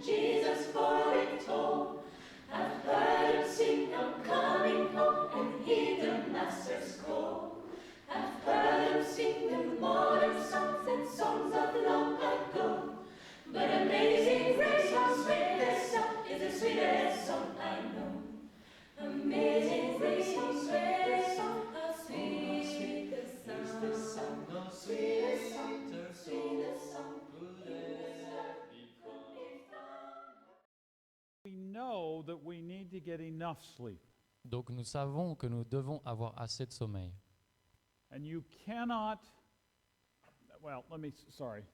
Jesus for it all. I've heard him sing on coming home and hear the Master's call. I've heard him sing the modern songs and songs of long ago. But Amazing Grace, how sweet the song, is the sweetest song I know. Amazing Grace, how sweet the song, how sweet the sound. No sweetest song, Sweetest song. We know that we need to get enough sleep. Donc nous savons que nous devons avoir assez de sommeil. And you cannot, well, sorry.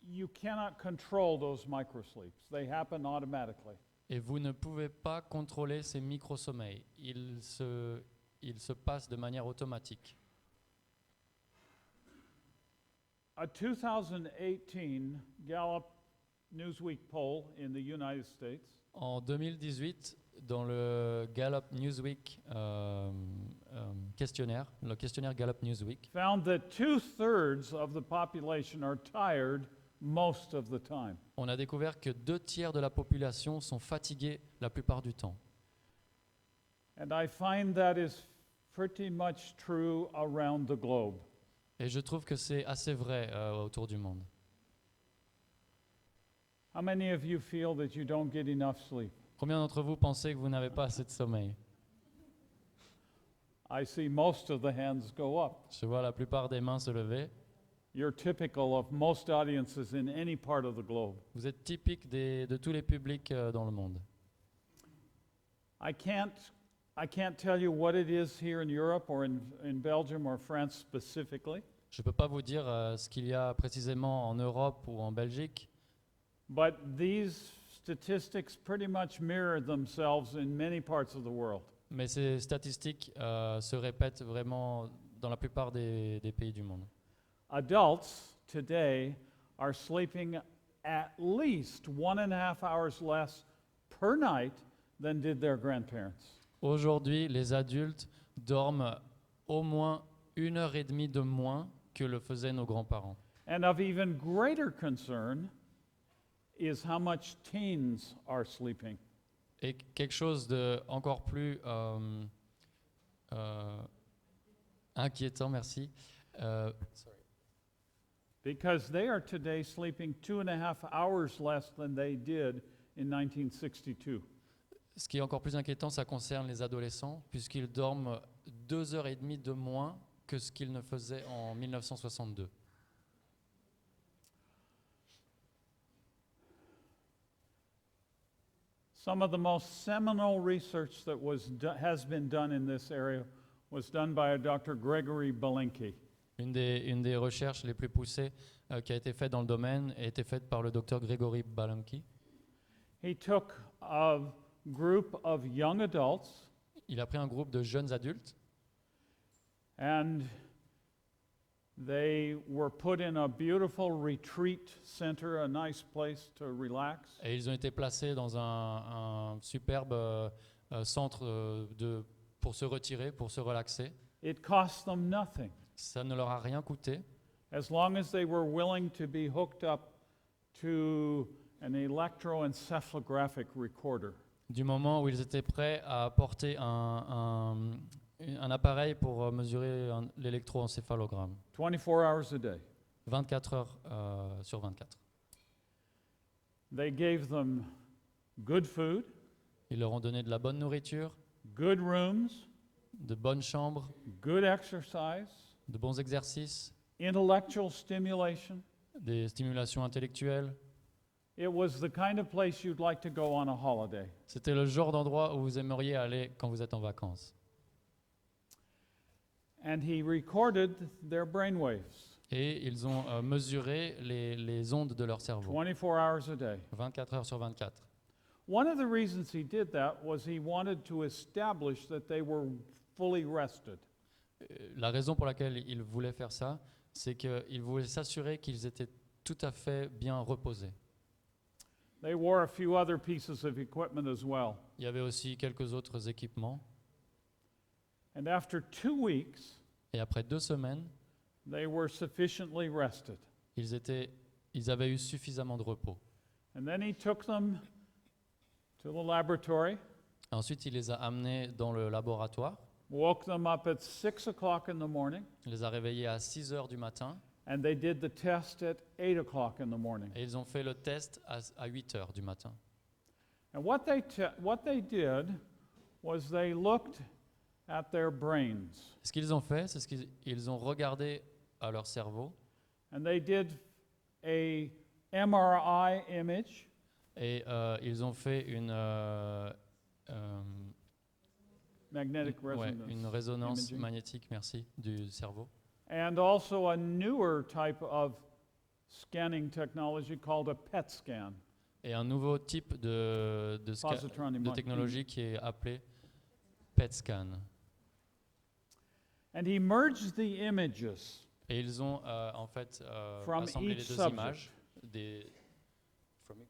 You cannot control those microsleeps. They happen automatically. Et vous ne pouvez pas contrôler ces micro-sommeils. Ils se passent de manière automatique. A 2018 Gallup Newsweek poll in the United States En 2018, dans le Gallup Newsweek questionnaire, le questionnaire Gallup Newsweek, found that 2/3 of the population are tired most of the time. on a découvert que 2/3 de la population sont fatigués la plupart du temps. And I find that is pretty much true around the globe. Et je trouve que c'est assez vrai autour du monde. How many of you feel that you don't get enough sleep? Combien d'entre vous pensez que vous n'avez pas assez de sommeil? I see most of the hands go up. Je vois la plupart des mains se lever. You're typical of most audiences in any part of the globe. Vous êtes typique de tous les publics dans le monde. I can't tell you what it is here in Europe or in Belgium or France specifically, Je ne peux pas vous dire ce qu'il y a précisément en Europe ou en Belgique, but these statistics pretty much mirror themselves in many parts of the world. mais ces statistiques se répètent vraiment dans la plupart des pays du monde. Adults today are sleeping at least 1.5 hours less per night than did their grandparents. Aujourd'hui, les adultes dorment au moins 1h30 de moins que le faisaient nos grands-parents. And of even greater concern is how much teens are sleeping. Et quelque chose de encore plus inquiétant, merci. Because they are today sleeping 2.5 hours less than they did in 1962. Ce qui est encore plus inquiétant, ça concerne les adolescents, puisqu'ils dorment 2h30 de moins que ce qu'ils ne faisaient en 1962. Some of the most seminal research that has been done in this area was done by a Dr. Gregory Balinki. Une des recherches les plus poussées qui a été faite dans le domaine a été faite par le docteur Gregory Balinki. He took a group of young adults Il a pris un groupe de jeunes adultes and they were put in a beautiful retreat center, a nice place to relax. et ils ont été placés dans un superbe centre pour se retirer, pour se relaxer. It cost them nothing Ça ne leur a rien coûté, as long as they were willing to be hooked up to an electroencephalographic recorder. du moment où ils étaient prêts à porter un appareil pour mesurer l'électroencéphalogramme. 24 hours a day. 24 heures sur 24. They gave them good food, Ils leur ont donné de la bonne nourriture, good rooms, de bonnes chambres, good exercise, de bons exercices, intellectual stimulation. des stimulations intellectuelles. It was the kind of place you'd like to go on a holiday. C'était le genre d'endroit où vous aimeriez aller quand vous êtes en vacances. And he recorded their brainwaves, Et ils ont mesuré les ondes de leur cerveau, 24 hours a day. 24 heures sur 24. One of the reasons he did that was he wanted to establish that they were fully rested. La raison pour laquelle ils voulaient faire ça, c'est qu'ils voulaient s'assurer qu'ils étaient tout à fait bien reposés. They wore a few other pieces of equipment as well. Il y avait aussi quelques autres équipements. And after 2 weeks, Et après 2 semaines, they were sufficiently rested. Ils avaient eu suffisamment de repos. And then he took them to the laboratory, Ensuite, il les a amenés dans le laboratoire. woke them up at 6 o'clock in the morning, Il les a réveillés à 6 heures du matin and they did the test at 8 o'clock in the morning. et ils ont fait le test à 8 heures du matin. And what they did was they looked at their brains, Ce qu'ils ont fait, c'est qu'ils ont regardé à leur cerveau and they did a MRI image, et ils ont fait une magnetic resonance, une résonance imaging, magnétique, merci, du cerveau. and also a newer type of scanning technology called a PET scan. Et un nouveau type de Positron technologie qui est appelé PET scan. And he merged the images Et ils ont en fait from assemblé each les deux subject. images from each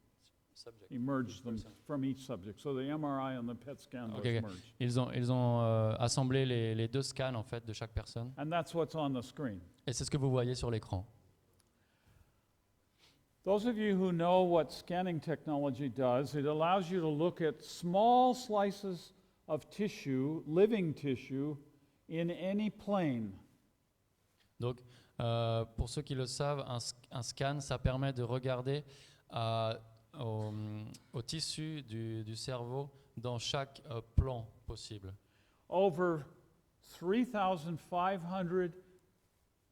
subject. He merged them from each subject. So the MRI and the PET scan was Okay. merged. Ils ont assemblé les deux scans en fait de chaque personne. And that's what's on the screen. Et c'est ce que vous voyez sur l'écran. Those of you who know what scanning technology does, it allows you to look at small slices of tissue, living tissue, in any plane. Donc, pour ceux qui le savent, un scan, ça permet de regarder au tissu du cerveau dans chaque plan possible. Over 3,500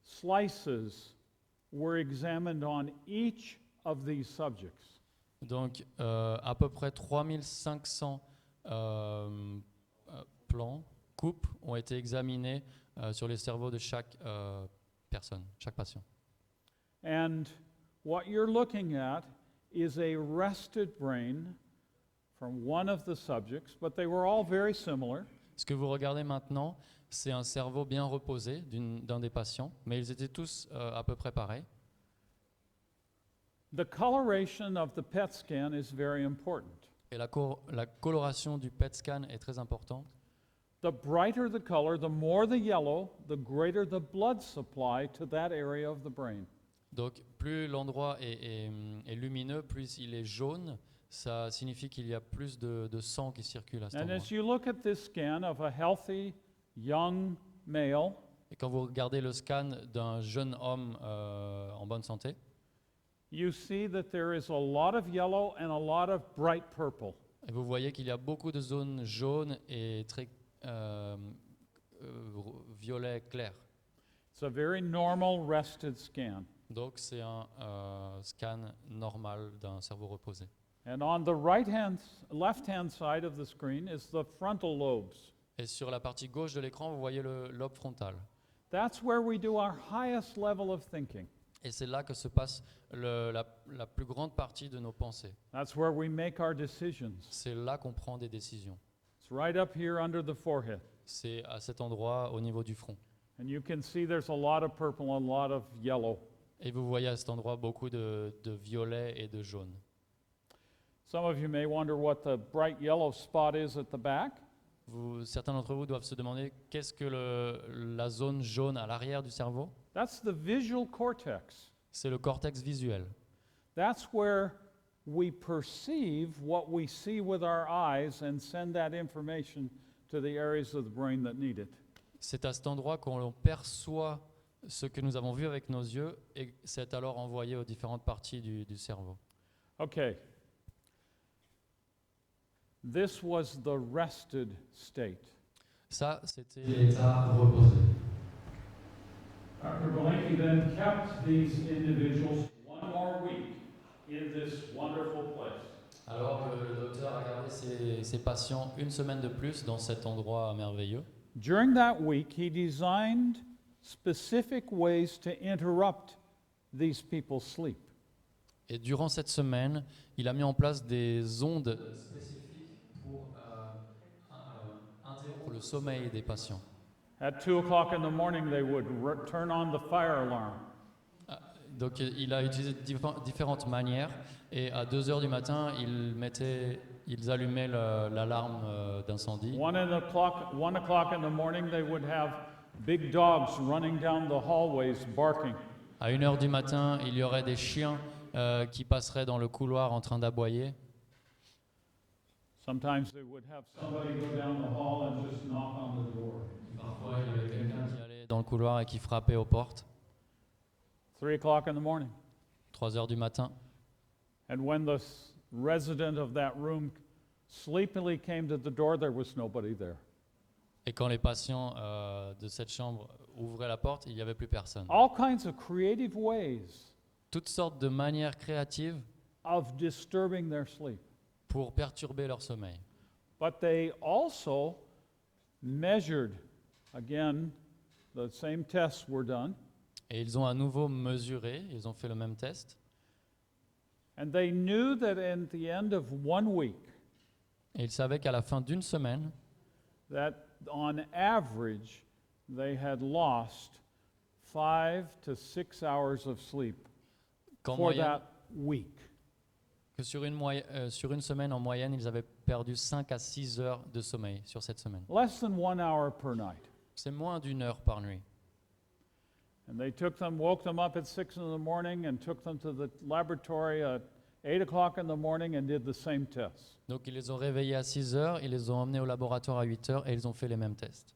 slices were examined on each of these subjects. Donc, à peu près 3500 plans, coupes, ont été examinés sur les cerveaux de chaque personne, chaque patient. And what you're looking at is a rested brain from one of the subjects, but they were all very similar. Ce que vous regardez maintenant, c'est un cerveau bien reposé d'un des patients, mais ils étaient tous à peu près pareils. The coloration of the PET scan is very important. Et la coloration du PET scan est très importante. The brighter the color, the more the yellow, the greater the blood supply to that area of the brain. Donc, plus l'endroit est lumineux, plus il est jaune, ça signifie qu'il y a plus de sang qui circule à cet And endroit. as you look at this scan of a healthy young male, Et quand vous regardez le scan d'un jeune homme en bonne santé, you see that there is a lot of yellow and a lot of bright purple. et vous voyez qu'il y a beaucoup de zones jaunes et très violet clair. It's a very normal rested scan. Donc c'est un scan normal d'un cerveau reposé. And on the left-hand side of the screen is the frontal lobes. Et sur la partie gauche de l'écran, vous voyez le lobe frontal. That's where we do our highest level of thinking. Et c'est là que se passe la plus grande partie de nos pensées. That's where we make our decisions. C'est là qu'on prend des décisions. It's right up here under the forehead. C'est à cet endroit au niveau du front. And you can see there's a lot of purple and a lot of yellow. Et vous voyez à cet endroit beaucoup de violet et de jaune. Some of you may wonder what the bright yellow spot is at the back. Certains d'entre vous doivent se demander qu'est-ce que la zone jaune à l'arrière du cerveau? That's the visual cortex. C'est le cortex visuel. That's where we perceive what we see with our eyes and send that information to the areas of the brain that need it. C'est à cet endroit qu'on perçoit ce que nous avons vu avec nos yeux et c'est alors envoyé aux différentes parties du cerveau. Okay. This was the rested state. Ça, c'était l'état reposé. Dr. Blanky then kept these individuals one more week in this wonderful place. Alors que le docteur a gardé ses patients une semaine de plus dans cet endroit merveilleux. During that week, he designed specific ways to interrupt these people's sleep. Et durant cette semaine, il a mis en place des ondes spécifiques pour interrompre le sommeil des patients. At 2 o'clock in the morning, they would turn on the fire alarm. Donc il a utilisé différentes manières et à 2 heures du matin, ils allumaient l'alarme d'incendie. 1 o'clock in the morning, they would have big dogs running down the hallways barking. À 1h du matin, il y aurait des chiens qui passeraient dans le couloir en train d'aboyer. Sometimes they would have somebody go down the hall and just knock on the door. Parfois, il y avait quelqu'un qui allait dans le couloir et qui frappait aux portes. 3 o'clock in the morning. 3h du matin. And when the resident of that room sleepily came to the door, there was nobody there. Et quand les patients de cette chambre ouvraient la porte, il n'y avait plus personne. All kinds of creative ways Toutes sortes de manières créatives of disturbing their sleep. pour perturber leur sommeil. But they also measured, again, the same tests were done, Et ils ont à nouveau mesuré, ils ont fait le même test. and they knew that at the end of 1 week, Et ils savaient qu'à la fin d'une semaine, that on average, they had lost 5 to 6 hours of sleep qu'en for moyenne, that week. que sur une semaine en moyenne, ils avaient perdu 5 à 6 heures de sommeil sur cette semaine. Less than 1 hour per night. C'est moins d'une heure par nuit. And they woke them up at 6 in the morning and took them to the laboratory at 8 o'clock in the morning and did the same tests. Donc ils les ont réveillés à 6 heures, ils les ont emmenés au laboratoire à 8 heures et ils ont fait les mêmes tests.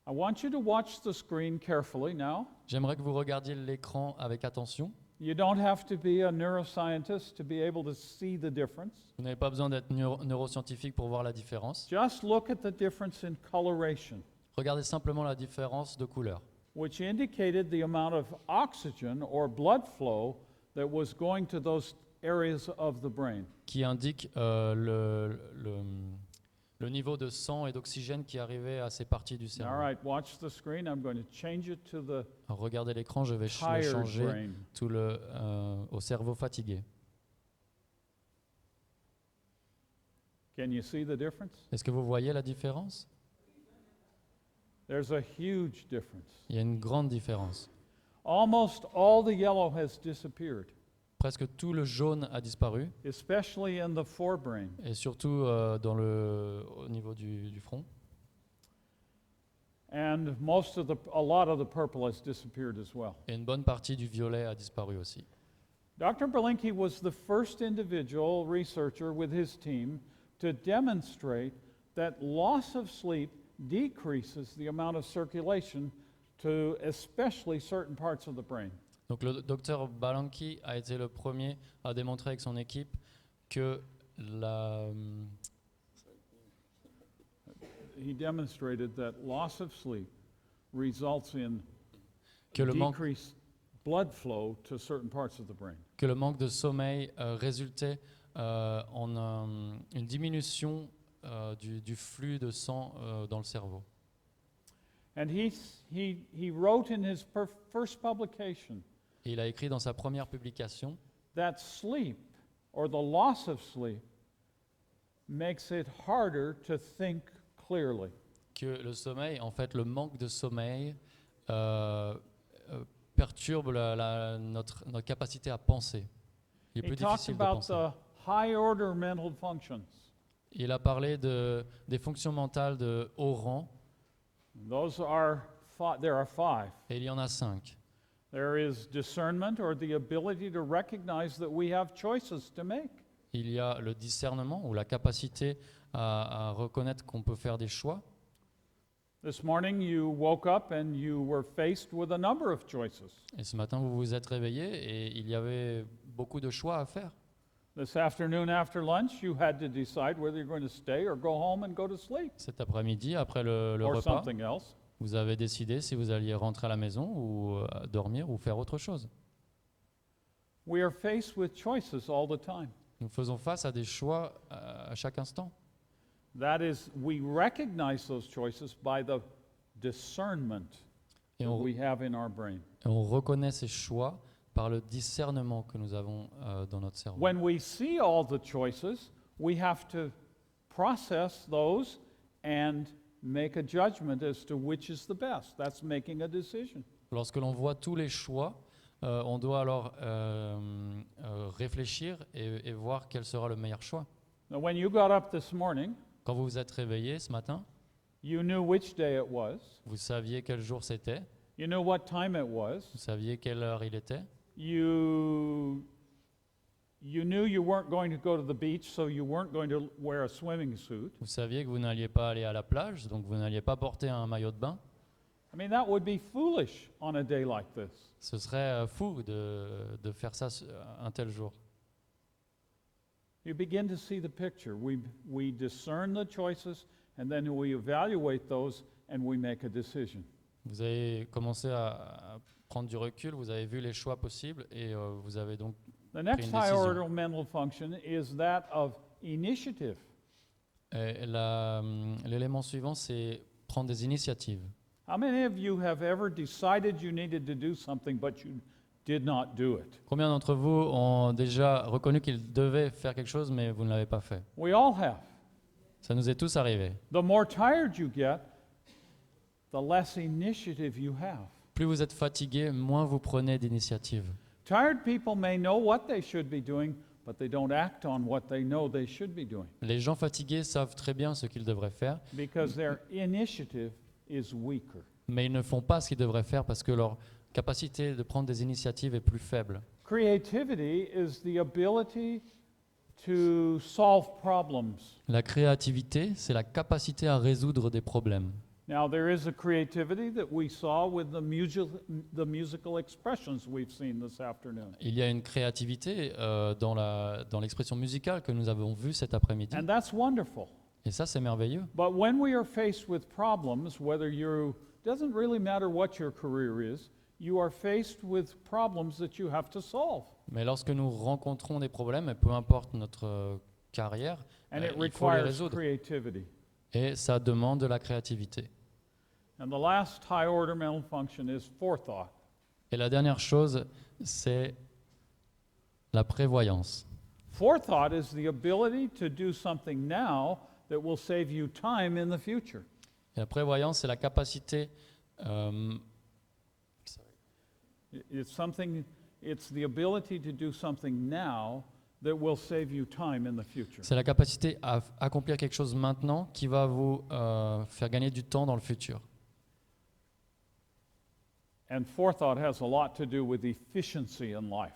I want you to watch the screen carefully now. J'aimerais que vous regardiez l'écran avec attention. You don't have to be a neuroscientist to be able to see the difference. Vous n'avez pas besoin d'être neuroscientifique pour voir la différence. Just look at the difference in coloration, Regardez simplement la différence de couleur, which indicated the amount of oxygen or blood flow that was going to those areas of the brain. qui indique le niveau de sang et d'oxygène qui arrivait à ces parties du All cerveau. right, watch the screen. I'm going to change it to the Alors, regardez l'écran, je vais le tired changer brain. au cerveau fatigué. Can you see the difference? Est-ce que vous voyez la différence? There's a huge difference. Il y a une grande différence. Almost all the yellow has disappeared, Presque tout le jaune a disparu, especially in the forebrain. et surtout au niveau du front. And a lot of the purple has disappeared as well. Et une bonne partie du violet a disparu aussi. Dr. Berlinke was the first individual researcher with his team to demonstrate that loss of sleep decreases the amount of circulation to especially certain parts of the brain. Donc le docteur Balanki a été le premier à démontrer avec son équipe que He demonstrated that loss of sleep results in que le manque decreased blood flow to certain parts of the brain. que le manque de sommeil résultait en une diminution du flux de sang dans le cerveau. And he wrote in his first publication Et il a écrit dans sa première publication that sleep, or the loss of sleep, makes it harder to think clearly. que le sommeil, en fait, le manque de sommeil perturbe notre capacité à penser. Il est He plus talked difficile de about penser. the high order mental functions. Il a parlé des fonctions mentales de haut rang, There are 5. et il y en a 5. There is discernment, or the ability to recognize that we have choices to make. Il y a le discernement ou la capacité à reconnaître qu'on peut faire des choix. This morning you woke up and you were faced with a number of choices. Et ce matin, vous vous êtes réveillé et il y avait beaucoup de choix à faire. This afternoon after lunch you had to decide whether you're going to stay or go home and go to sleep, Cet après-midi, après le or repas, something else. vous avez décidé si vous alliez rentrer à la maison ou dormir ou faire autre chose. We are faced with choices all the time. Nous faisons face à des choix à chaque instant. That is, we recognize those choices by the discernment Et that on, we have in our brain. et on reconnaît ces choix par le discernement que nous avons dans notre cerveau. When we see all the choices, we have to process those and make a judgment as to which is the best. That's making a decision. Lorsque l'on voit tous les choix, on doit alors réfléchir et voir quel sera le meilleur choix. Now, when you got up this morning, Quand vous vous êtes réveillé ce matin, you knew which day it was. vous saviez quel jour c'était. You know what time it was. Vous saviez quelle heure il était. You knew you weren't going to go to the beach, so you weren't going to wear a swimming suit. Vous saviez que vous n'alliez pas aller à la plage, donc vous n'alliez pas porter un maillot de bain. I mean, that would be foolish on a day like this. Ce serait fou de faire ça un tel jour. You begin to see the picture. We discern the choices, and then we evaluate those, and we make a decision. Vous avez commencé à prendre du recul, vous avez vu les choix possibles et vous avez donc The pris next une high décision. order mental function is that of initiative. Et l'élément suivant, c'est prendre des initiatives. How many of you have ever decided you needed to do something, but you did not do it? Combien d'entre vous ont déjà reconnu qu'ils devaient faire quelque chose, mais vous ne l'avez pas fait? We all have. Ça nous est tous arrivé. The more tired you get, the less initiative you have. Plus vous êtes fatigué, moins vous prenez d'initiatives. Tired people may know what they should be doing, but they don't act on what they know they should be doing Les gens fatigués savent très bien ce qu'ils devraient faire, because their initiative is weaker. mais ils ne font pas ce qu'ils devraient faire parce que leur capacité de prendre des initiatives est plus faible. Creativity is the ability to solve problems. La créativité, c'est la capacité à résoudre des problèmes. Now, there is a creativity that we saw with the musical expressions we've seen this afternoon. Il y a une créativité dans l'expression musicale que nous avons vue cet après-midi. And that's wonderful. Et ça, c'est merveilleux. But when we are faced with problems, doesn't really matter what your career is, you are faced with problems that you have to solve. Mais lorsque nous rencontrons des problèmes, et peu importe notre carrière, And it il faut les requires résoudre. creativity. Et ça demande de la créativité. And the last high order mental function is forethought. Et la dernière chose, c'est la prévoyance. Forethought is the ability to do something now that will save you time in the future. Et la prévoyance, c'est la capacité It's the ability to do something now that will save you time in the future. c'est la capacité à accomplir quelque chose maintenant qui va vous faire gagner du temps dans le futur. And forethought has a lot to do with efficiency in life.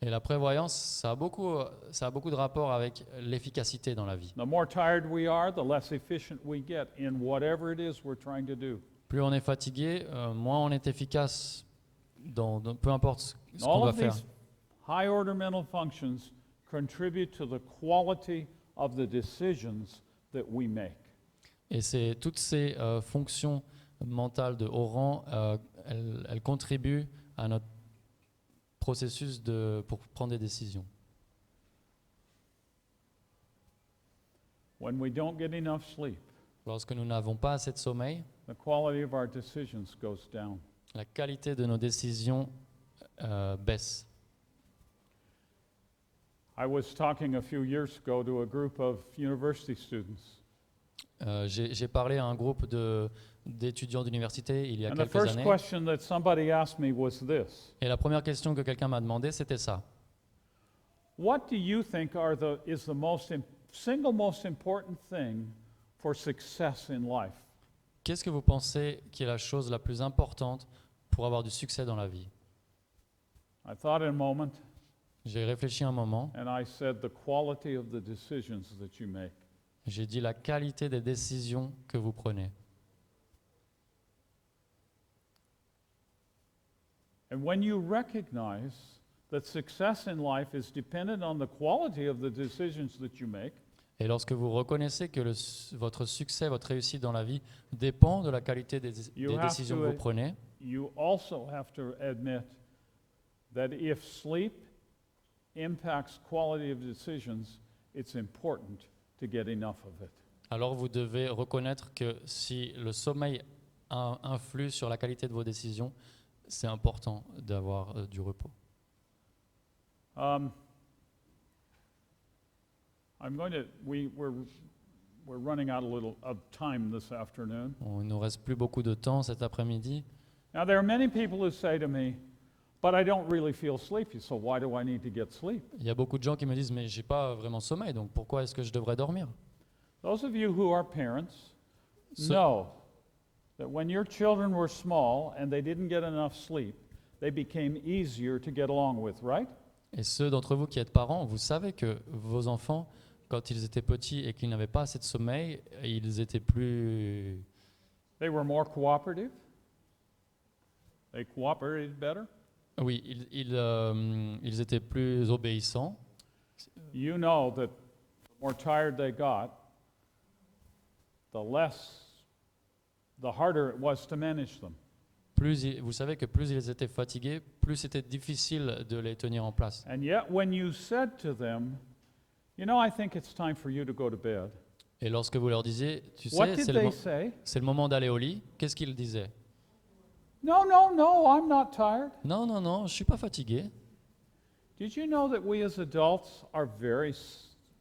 Et la prévoyance, ça a beaucoup de rapport avec l'efficacité dans la vie. The more tired we are, the less efficient we get in whatever it is we're trying to do. Plus on est fatigué, moins on est efficace dans peu importe ce qu'on All va of faire. these high order mental functions contribute to the quality of the decisions that we make. Et c'est toutes ces fonctions mentales de haut rang, elles contribuent à notre processus pour prendre des décisions. When we don't get enough sleep, Lorsque nous n'avons pas assez de sommeil, the quality of our decisions goes down. la qualité de nos décisions baisse. I was talking a few years ago to a group of university students. J'ai parlé à un groupe d'étudiants d'université il y a And the quelques first années. question that somebody asked me was this: Et la première question que quelqu'un m'a demandé, c'était ça. What do you think is the single most important thing for success in life? Qu'est-ce que vous pensez qui est la chose la plus importante pour avoir du succès dans la vie? I thought a moment, J'ai réfléchi un moment. and I said the quality of the decisions that you make. J'ai dit la qualité des décisions que vous prenez. And when you recognize that success in life is dependent on the quality of the decisions that you make, Et lorsque vous reconnaissez que votre succès, votre réussite dans la vie dépend de la qualité des décisions que vous prenez, you also have to admit that if sleep impacts quality of decisions, it's important to get enough of it. alors vous devez reconnaître que si le sommeil influe sur la qualité de vos décisions, c'est important d'avoir du repos. We're running out of time this afternoon. Il ne nous reste plus beaucoup de temps cet après-midi. Now there are many people who say to me, "But I don't really feel sleepy, so why do I need to get sleep?" Il y a beaucoup de gens qui me disent « mais j'ai pas vraiment sommeil, donc pourquoi est-ce que je devrais dormir ?» Those of you who are parents Ce- know that when your children were small and they didn't get enough sleep, they became easier to get along with, right? Et ceux d'entre vous qui êtes parents, vous savez que vos enfants, quand ils étaient petits et qu'ils n'avaient pas assez de sommeil, ils étaient plus... They were more cooperative. They cooperated better. Oui, ils étaient plus obéissants. You know that the more tired they got, the harder it was to manage them. Vous savez que plus ils étaient fatigués, plus c'était difficile de les tenir en place. And yet when you said to them, you know, I think it's time for you to go to bed. Et lorsque vous leur disiez, tu What sais, did they say? c'est le moment d'aller au lit, qu'est-ce qu'ils disaient? No, no, no, I'm not tired. Non, non, non, je suis pas fatigué. Did you know that we as adults are very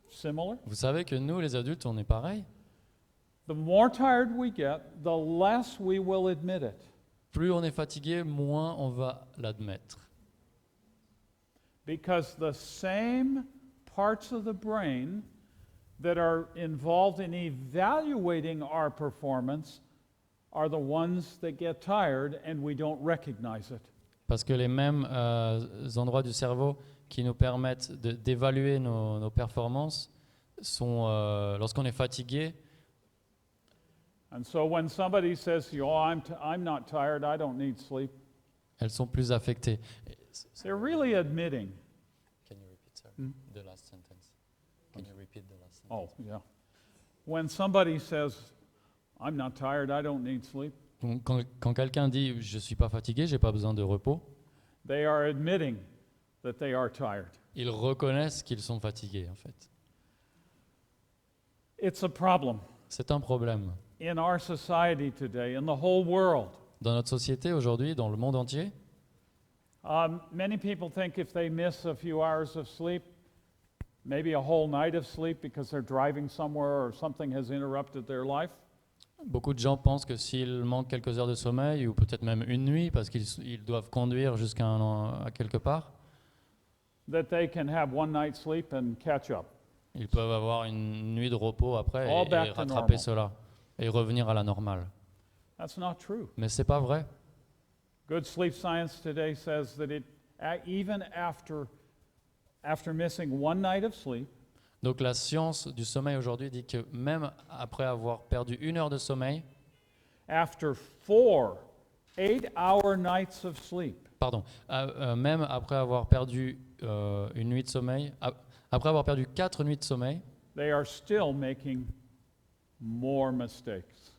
similar? Vous savez que nous, les adultes, on est pareil. The more tired we get, the less we will admit it. Plus on est fatigué, moins on va l'admettre. Because the same parts of the brain that are involved in evaluating our performance are the ones that get tired and we don't recognize it. Parce que les mêmes endroits du cerveau qui nous permettent d'évaluer nos performances sont, lorsqu'on est fatigué, And so when somebody says, oh, I'm not tired, I don't need sleep, elles sont plus affectées. they're really admitting. Can you repeat, sir? The last sentence. Can you repeat the last sentence? Oh, yeah. When somebody says, I'm not tired, I don't need sleep, Donc, quand quelqu'un dit « je suis pas fatigué, j'ai pas besoin de repos », they are admitting that they are tired. ils reconnaissent qu'ils sont fatigués en fait. It's a problem C'est un problème. in our society today, in the whole world. Dans notre société aujourd'hui, dans le monde entier, Many people think if they miss a few hours of sleep, maybe a whole night of sleep because they're driving somewhere or something has interrupted their life, beaucoup de gens pensent que s'ils manquent quelques heures de sommeil, ou peut-être même une nuit, parce qu'ils doivent conduire à quelque part, that they can have one night's sleep and catch up. ils peuvent avoir une nuit de repos après All et back to rattraper normal. cela, et revenir à la normale. That's not true. Mais c'est pas vrai. Good sleep science today says that even after missing one night of sleep, Donc la science du sommeil aujourd'hui dit que même après avoir perdu une heure de sommeil, after 4 8-hour nights of sleep, même après avoir perdu une nuit de sommeil, après avoir perdu 4 nuits de sommeil, they are still making more mistakes.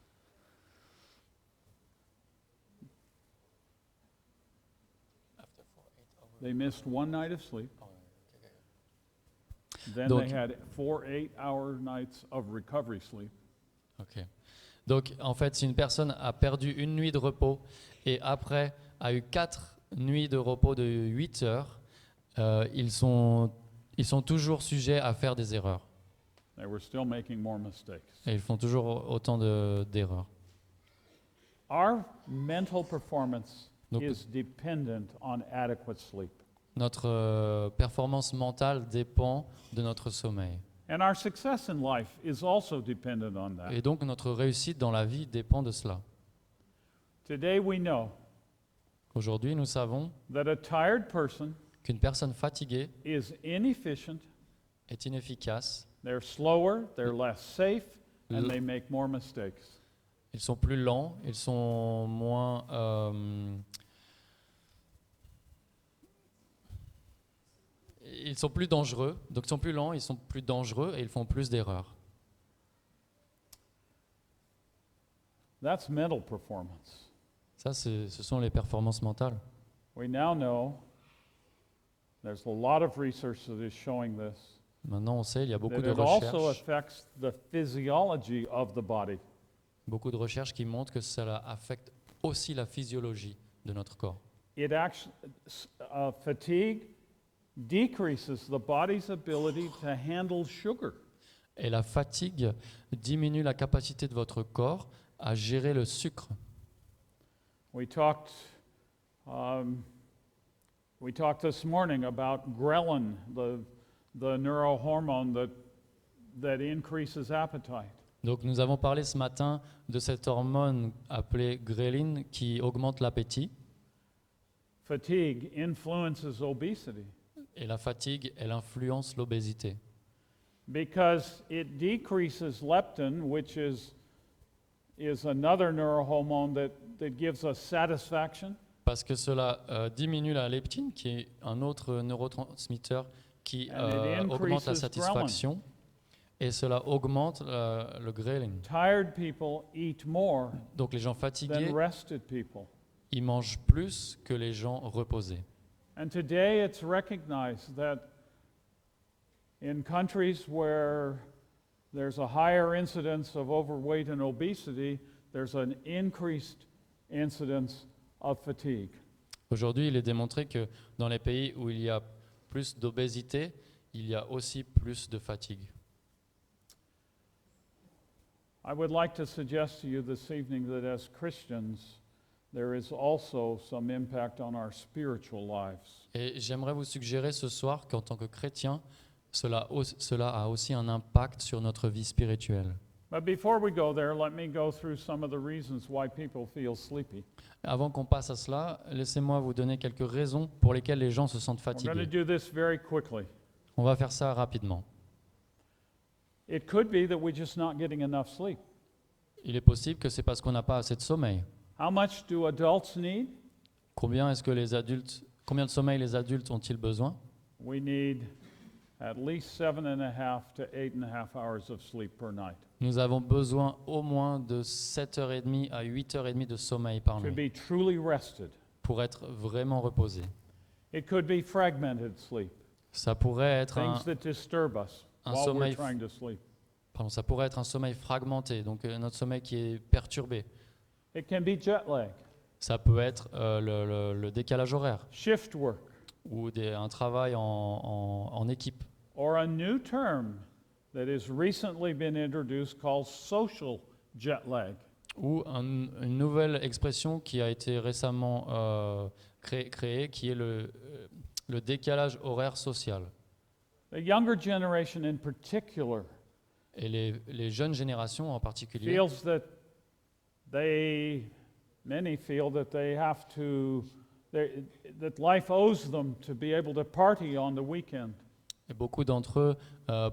They missed one night of sleep. Then Donc- they had 4 8-hour nights of recovery sleep. Ok. Donc, en fait, si une personne a perdu une nuit de repos et après a eu 4 nuits de repos de 8 heures, ils sont toujours sujets à faire des erreurs. They were still making more mistakes. Et ils font toujours autant d'erreurs. Our mental performance Donc- is dependent on adequate sleep. Notre performance mentale dépend de notre sommeil. And our success in life is also dependent on that. Et donc, notre réussite dans la vie dépend de cela. Today we know Aujourd'hui, nous savons that a tired person qu'une personne fatiguée is inefficient, est inefficace, they're slower, they're less safe, and L- they make more mistakes. ils sont plus lents, ils sont moins... ils sont plus dangereux, donc ils sont plus lents, ils sont plus dangereux et ils font plus d'erreurs. That's mental performance. Ça, ce sont les performances mentales. We now know there's a lot of research that is showing this, Maintenant, on sait, il y a beaucoup that de it also recherches, affects the physiology of the body. qui montrent que cela affecte aussi la physiologie de notre corps. It actually, fatigue decreases the body's ability to handle sugar. Et la fatigue diminue la capacité de votre corps à gérer le sucre. We talked this morning about ghrelin, the neurohormone that increases appetite. Donc nous avons parlé ce matin de cette hormone appelée ghrelin qui augmente l'appétit. Fatigue influences obesity Et la fatigue, elle influence l'obésité. because it decreases leptin, which is another neurohormone that gives us satisfaction. Parce que cela diminue la leptine, qui est un autre neurotransmetteur qui And it augmente la increases satisfaction. Et cela augmente le ghrelin. Tired people eat more Donc les gens fatigués, than rested people. ils mangent plus que les gens reposés. And today it's recognized that in countries where there's a higher incidence of overweight and obesity, there's an increased incidence of fatigue. Aujourd'hui, il est démontré que dans les pays où il y a plus d'obésité, il y a aussi plus de fatigue. I would like to suggest to you this evening that as Christians, there is also some impact on our spiritual lives. Et j'aimerais vous suggérer ce soir qu'en tant que chrétien, cela a aussi un impact sur notre vie spirituelle. But before we go there, let me go through some of the reasons why people feel sleepy. Avant qu'on passe à cela, laissez-moi vous donner quelques raisons pour lesquelles les gens se sentent We're going to fatigués. do this very quickly. On va faire ça rapidement. It could be that we're just not getting enough sleep. Il est possible que c'est parce qu'on n'a pas assez de sommeil. How much do adults need? Combien de sommeil les adultes ont-ils besoin? We need at least 7.5 to 8.5 hours of sleep per night Nous avons besoin au moins de 7h30 à 8h30 de sommeil par to nuit be truly rested. pour être vraiment reposé. It could be fragmented sleep, Ça pourrait être things that disturb us un while we're sommeil trying to sleep. ça pourrait être un sommeil fragmenté, donc notre sommeil qui est perturbé. It can be jet lag, Ça peut être le décalage horaire shift work, ou un travail en équipe. or a new term that has recently been introduced called social jet lag. Ou une nouvelle expression qui a été récemment créée, qui est le décalage horaire social. The younger generation in particular Et les jeunes générations en particulier feels that many feel that they have to, that life owes them to be able to party on the weekend. et beaucoup d'entre eux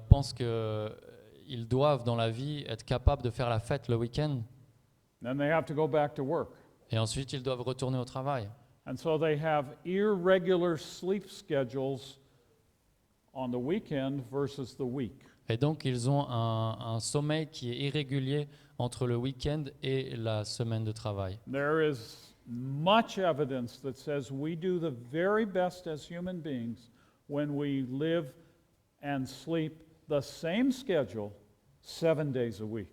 pensent qu'ils doivent dans la vie être capables de faire la fête le week-end Then they have to go back to work. et ensuite ils doivent retourner au travail. And so they have irregular sleep schedules on the weekend versus the week. Et donc ils ont un sommeil qui est irrégulier entre le week-end et la semaine de travail. There is much evidence that says we do the very best as human beings when we live and sleep the same schedule 7 days a week.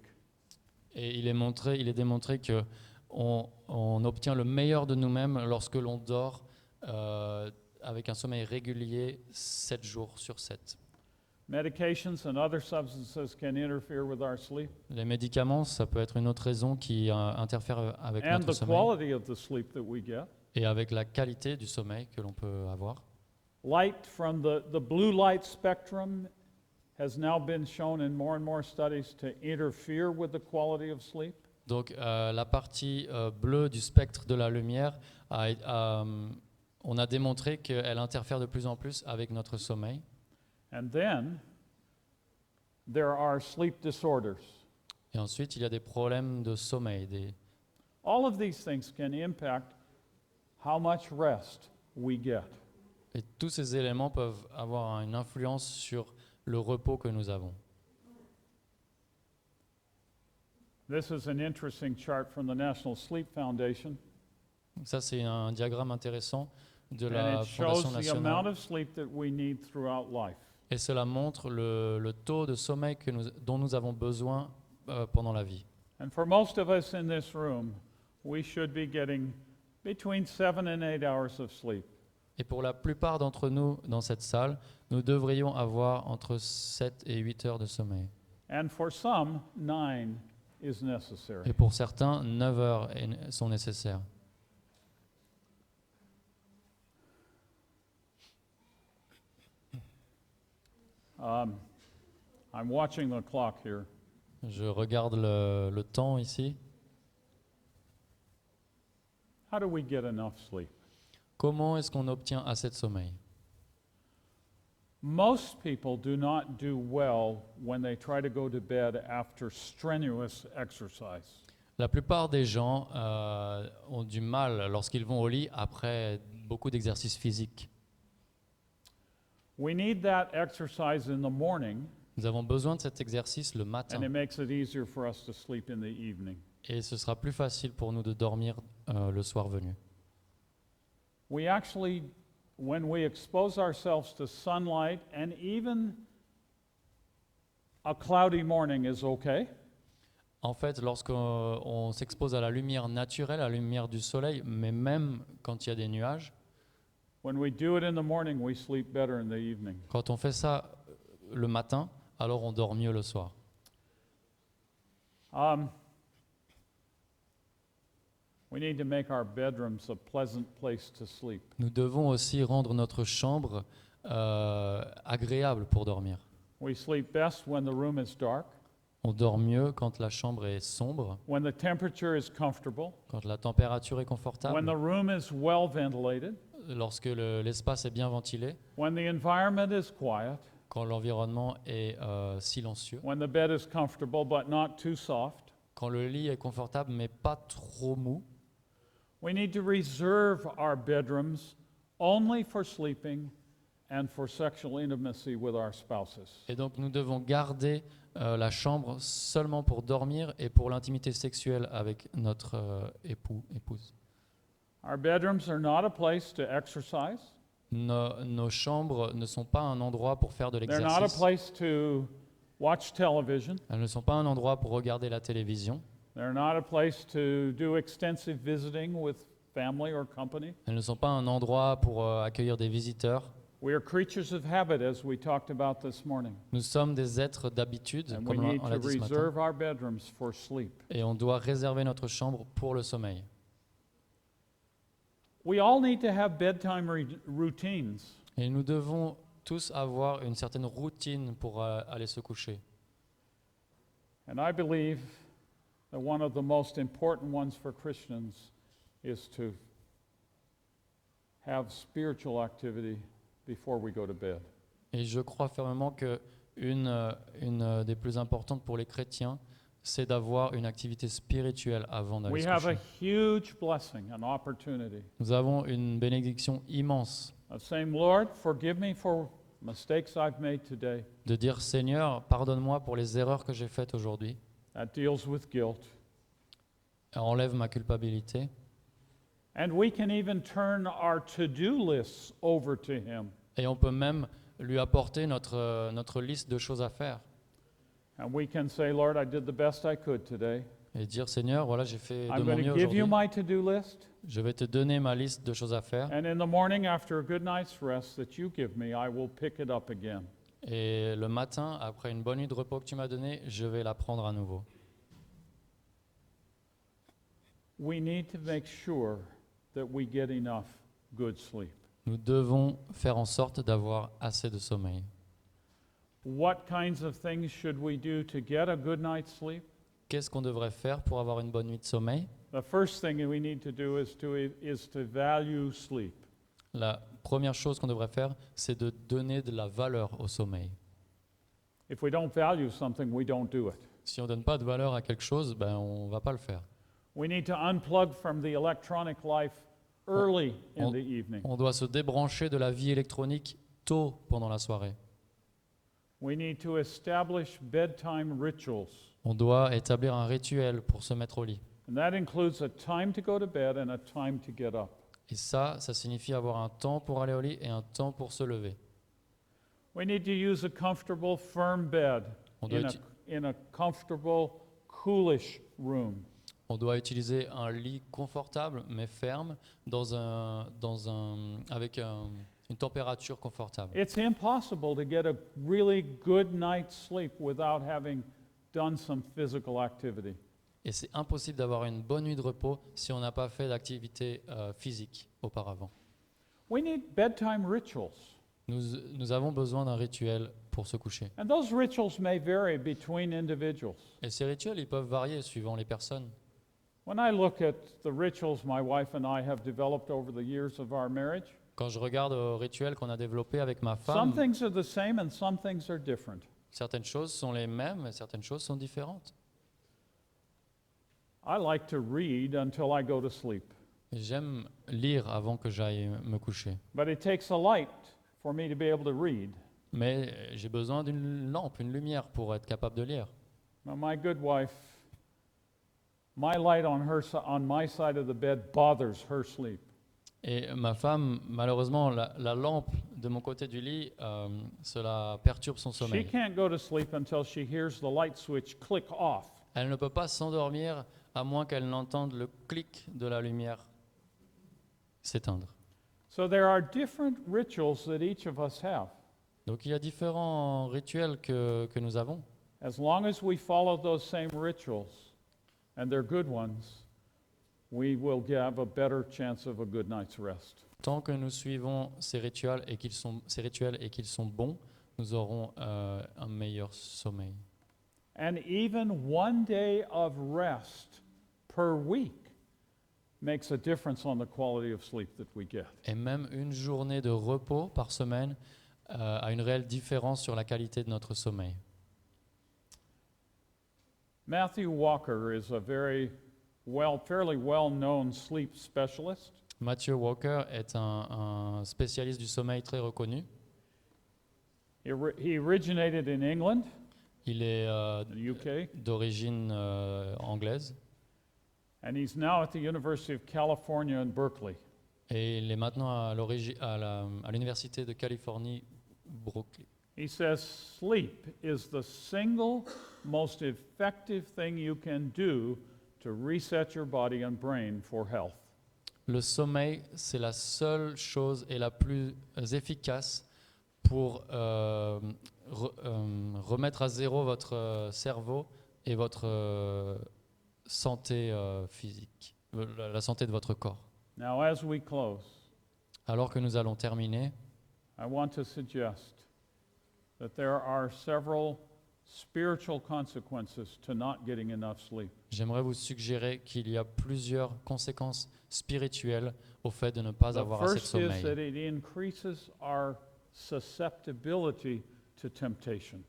Et il est démontré que on obtient le meilleur de nous-mêmes lorsque l'on dort avec un sommeil régulier 7 jours sur 7. Medications and other substances can interfere with our sleep Les médicaments, ça peut être une autre raison qui interfère avec and notre the sommeil quality of the sleep that we get. et avec la qualité du sommeil que l'on peut avoir. Light from the blue light spectrum has now been shown in more and more studies to interfere with the quality of sleep. Donc la partie bleue du spectre de la lumière, on a démontré qu'elle interfère de plus en plus avec notre sommeil. And then there are sleep disorders. Et ensuite, il y a des problèmes de sommeil. All of these things can impact how much rest we get. Et tous ces éléments peuvent avoir une influence sur le repos que nous avons. This is an interesting chart from the National Sleep Foundation. Ça, c'est un diagramme intéressant de And la it shows Fondation the amount nationale. of sleep that we need throughout life. Et cela montre le taux de sommeil dont nous avons besoin pendant la vie. And for most of us in this room, we should be getting between 7 and 8 hours of sleep. Et pour la plupart d'entre nous dans cette salle, nous devrions avoir entre 7 et 8 heures de sommeil. And for some, 9 is necessary. Et pour certains, 9 heures sont nécessaires. I'm watching the clock here. Je regarde le temps ici. How do we get enough sleep? Comment est-ce qu'on obtient assez de sommeil? Most people do not do well when they try to go to bed after strenuous exercise. La plupart des gens ont du mal lorsqu'ils vont au lit après beaucoup d'exercices physiques. We need that exercise in the morning, Nous avons besoin de cet exercice le and matin it makes it easier for us to sleep in the evening. et ce sera plus facile pour nous de dormir le soir venu. We actually, when we expose ourselves to sunlight, and even a cloudy morning is okay. En fait, lorsqu'on s'expose à la lumière naturelle, à la lumière du soleil, mais même quand il y a des nuages, When we do it in the morning, we sleep better in the evening. quand on fait ça le matin, alors on dort mieux le soir. We need to make our bedrooms a pleasant place to sleep. Nous devons aussi rendre notre chambre agréable pour dormir. We sleep best when the room is dark, On dort mieux quand la chambre est sombre, when the temperature is comfortable, quand la température est when confortable, the room is well ventilated, lorsque l'espace est bien ventilé, when the environment is quiet, quand l'environnement est silencieux, when the bed is comfortable but not too soft. quand le lit est confortable mais pas trop mou. We need to reserve our bedrooms only for sleeping and for sexual intimacy with our spouses. Et donc nous devons garder la chambre seulement pour dormir et pour l'intimité sexuelle avec notre épouse. Our bedrooms are not a place to exercise. Nos chambres ne sont pas un endroit pour faire de They're not a l'exercice. place to watch television. Elles ne sont pas un endroit pour regarder la télévision. They're not a place to do extensive visiting with family or company. Elles ne sont pas un endroit pour accueillir des visiteurs. We are creatures of habit, as we talked about this morning. Nous sommes des êtres d'habitude, And we comme need on l'a to dit ce matin. reserve our bedrooms for sleep. Et on doit réserver notre chambre pour le sommeil. We all need to have bedtime routines. Et nous devons tous avoir une certaine routine pour aller se coucher. And I believe that one of the most important ones for Christians is to have spiritual activity before we go to bed. Et je crois fermement que une des plus importantes pour les chrétiens, c'est d'avoir une activité spirituelle avant d'aller We se have a coucher. huge blessing, an opportunity Nous avons une bénédiction immense of saying, Lord, forgive me for mistakes I've made today. de dire Seigneur, pardonne-moi pour les erreurs que j'ai faites aujourd'hui. That deals with guilt. Enlève ma culpabilité. And we can even turn our to-do lists over to Him. Et on peut même lui apporter notre liste de choses à faire. And we can say, Lord, I did the best I could today. Et dire Seigneur, voilà, j'ai fait de I'm mon going mieux to give you aujourd'hui. my to-do list. Je vais te donner ma liste de choses à faire. And in the morning, after a good night's rest that you give me, I will pick it up again. Et le matin, après une bonne nuit de repos que tu m'as donnée, je vais la prendre à nouveau. We need to make sure that we get enough good sleep. Nous devons faire en sorte d'avoir assez de sommeil. What kinds of things should we do to get a good night's sleep? Qu'est-ce qu'on devrait faire pour avoir une bonne nuit de sommeil? The first thing we need to do is to value sleep. La première chose qu'on devrait faire, c'est de donner de la valeur au sommeil. If we don't value something, we don't do it. Si on ne donne pas de valeur à quelque chose, ben on ne va pas le faire. We need to unplug from the electronic life early in on- the evening. On doit se débrancher de la vie électronique tôt pendant la soirée. We need to establish bedtime rituals. On doit établir un rituel pour se mettre au lit. And that includes a time to go to bed and a time to get up. Et ça signifie avoir un temps pour aller au lit et un temps pour se lever. We need to use a comfortable, firm bed On doit, in a comfortable, coolish room. on doit utiliser un lit confortable mais ferme avec une température confortable. It's impossible to get a really good night's sleep without having done some physical activity. Et c'est impossible d'avoir une bonne nuit de repos si on n'a pas fait d'activité physique auparavant. We need bedtime rituals. Nous avons besoin d'un rituel pour se coucher. And those rituals may vary between individuals. Et ces rituels, ils peuvent varier suivant les personnes. When I look at the rituals my wife and I have developed over the years of our marriage, Quand je regarde aux rituels qu'on a développés avec ma some femme, things are the same and some things are different. certaines choses sont les mêmes et certaines choses sont différentes. I like to read until I go to sleep, J'aime lire avant que j'aille me coucher. but it takes a light for me to be able to read. Mais j'ai besoin d'une lampe, une lumière pour être capable de lire. Now, my good wife, my light on on my side of the bed bothers her sleep. Et ma femme, malheureusement, la lampe de mon côté du lit, cela perturbe son She sommeil. can't go to sleep until she hears the light switch click off. Elle ne peut pas s'endormir à moins qu'elle n'entende le clic de la lumière s'éteindre. So there are different rituals that each of us have. Donc il y a différents rituels que nous avons. As long as we follow those same rituals, and they're good ones, we will have a better chance of a good night's rest. Tant que nous suivons ces rituels et qu'ils sont bons, nous aurons un meilleur sommeil. And even one day of rest per week makes a difference on the quality of sleep that we get. Et même une journée de repos par semaine a une réelle différence sur la qualité de notre sommeil. Matthew Walker is a fairly well-known sleep specialist. Matthew Walker est un spécialiste du sommeil très reconnu. He originated in England, Il est the UK, d'origine anglaise and he's now at the University of California in Berkeley. et il est maintenant à l'université de Californie, Berkeley. He says sleep is the single most effective thing you can do to reset your body and brain for health. Le sommeil, c'est la seule chose et la plus efficace pour remettre à zéro votre cerveau et votre santé physique, la santé de votre corps. Now, as we close, Alors que nous allons terminer, I want to suggest that there are several spiritual consequences to not getting enough sleep. j'aimerais vous suggérer qu'il y a plusieurs conséquences spirituelles au fait de ne pas The avoir assez de first is that sommeil. it increases our susceptibility to temptation.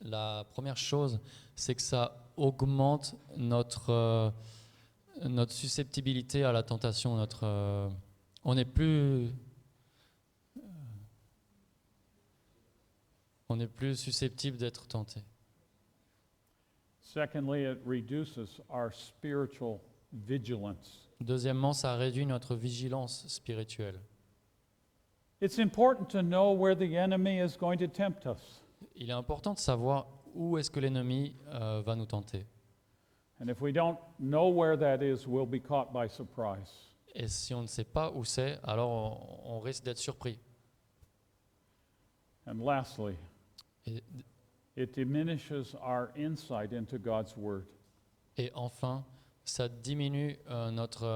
La première chose, c'est que ça augmente notre susceptibilité à la tentation. On n'est plus susceptible d'être tenté. Secondly, it reduces our spiritual vigilance. Deuxièmement, ça réduit notre vigilance spirituelle. It's important to know where the enemy is going to tempt us. Il est important de savoir où est-ce que l'ennemi va nous tenter. And if we don't know where that is, we'll be caught by surprise. Et si on ne sait pas où c'est, alors on risque d'être surpris. And lastly, Et, it diminishes our insight into God's Word. et enfin, ça diminue notre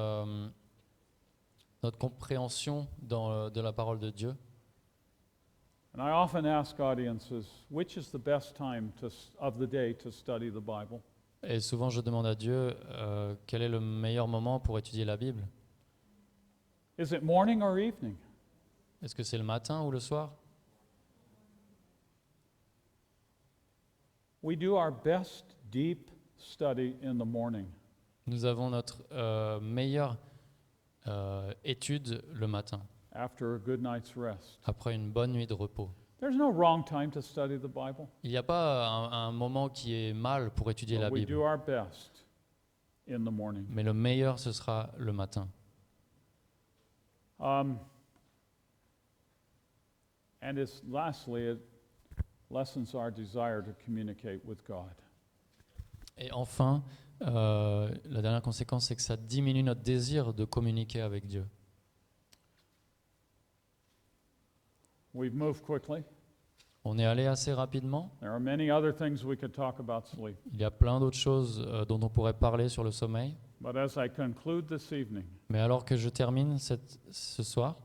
compréhension de la parole de Dieu. And I often ask audiences, which is the best time of the day to study the Bible? Et souvent, je demande à Dieu quel est le meilleur moment pour étudier la Bible. Is it morning or evening? Est-ce que c'est le matin ou le soir? We do our best deep study in the morning. Nous avons notre meilleure étude le matin, After a good night's rest. après une bonne nuit de repos. There's no wrong time to study the Bible. Il n'y a pas un moment qui est mal pour étudier la But we Bible, do our best in the morning. mais le meilleur, ce sera le matin. And lastly, it lessens our desire to communicate with God. Et enfin, la dernière conséquence, c'est que ça diminue notre désir de communiquer avec Dieu. We've moved quickly. On est allé assez rapidement. There are many other things we could talk about sleep. Il y a plein d'autres choses dont on pourrait parler sur le sommeil. But as I conclude this evening, Mais alors que je termine ce soir,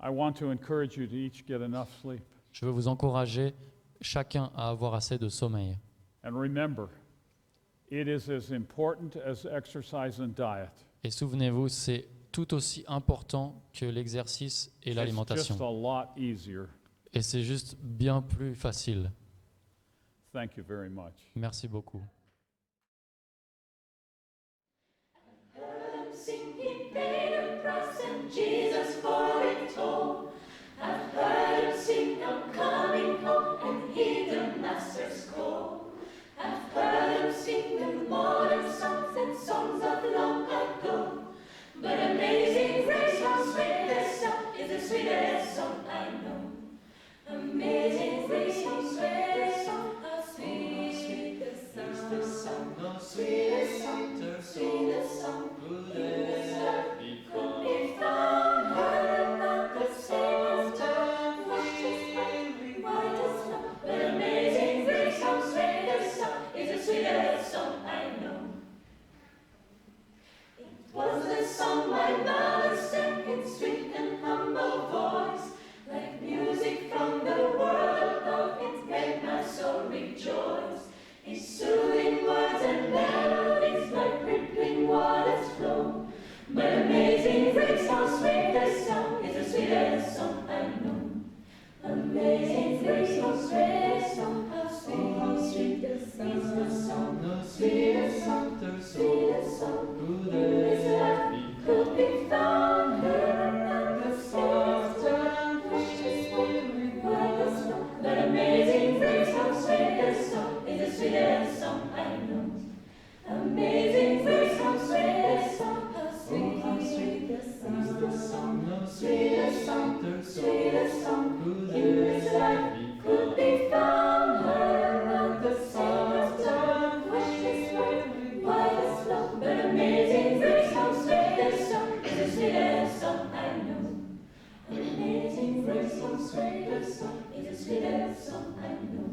I want to encourage you to each get enough sleep. Je veux vous encourager chacun à avoir assez de sommeil. And remember, it is as important as exercise and diet. Et souvenez-vous, c'est tout aussi important que l'exercice et It's just l'alimentation. a lot easier. Et c'est juste bien plus facile. Thank you very much. Merci beaucoup. Heard them sing, He paid a price, and Jesus for it all. I've heard him sing, I'm coming home, and heed the Master's call. I've heard him sing the modern songs and songs of long ago. But amazing grace, how sweet the sound, is the sweetest song I know. Amazing grace, how sweet the sound, how sweet the sound, how sweet the sound, sweetest song could ever be found. Heard not the same as done, washed his white as snow. But amazing grace, how sweet the sound, is the sweetest song I know. It was the song my mother sang in sweet and humble voice, like music from the world above. It made my soul rejoice. His soothing words and melodies like rippling waters flow. But amazing grace, how sweet the sound, is the sweetest song I know. Amazing grace, how sweet the sound, how sweet the sound, is the song, the sweetest song, the sweetest song in this life could be found. Heard not the song, washed his white as snow. But amazing grace, how sweet the song, is the sweetest song I know. Amazing grace, how sweet the song, how sweet the song, is the song, the sweetest song in this life could be found. Heard not the song, washed his white as snow. But amazing grace, how sweet the song, is the sweetest song I know. Amazing grace, how sweet the song, is the sweetest song I know.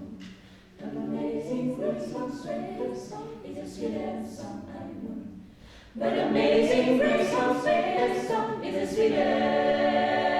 Amazing grace, how sweet the song, is the sweetest song I know. But amazing grace, how sweet the song, is the sweetest.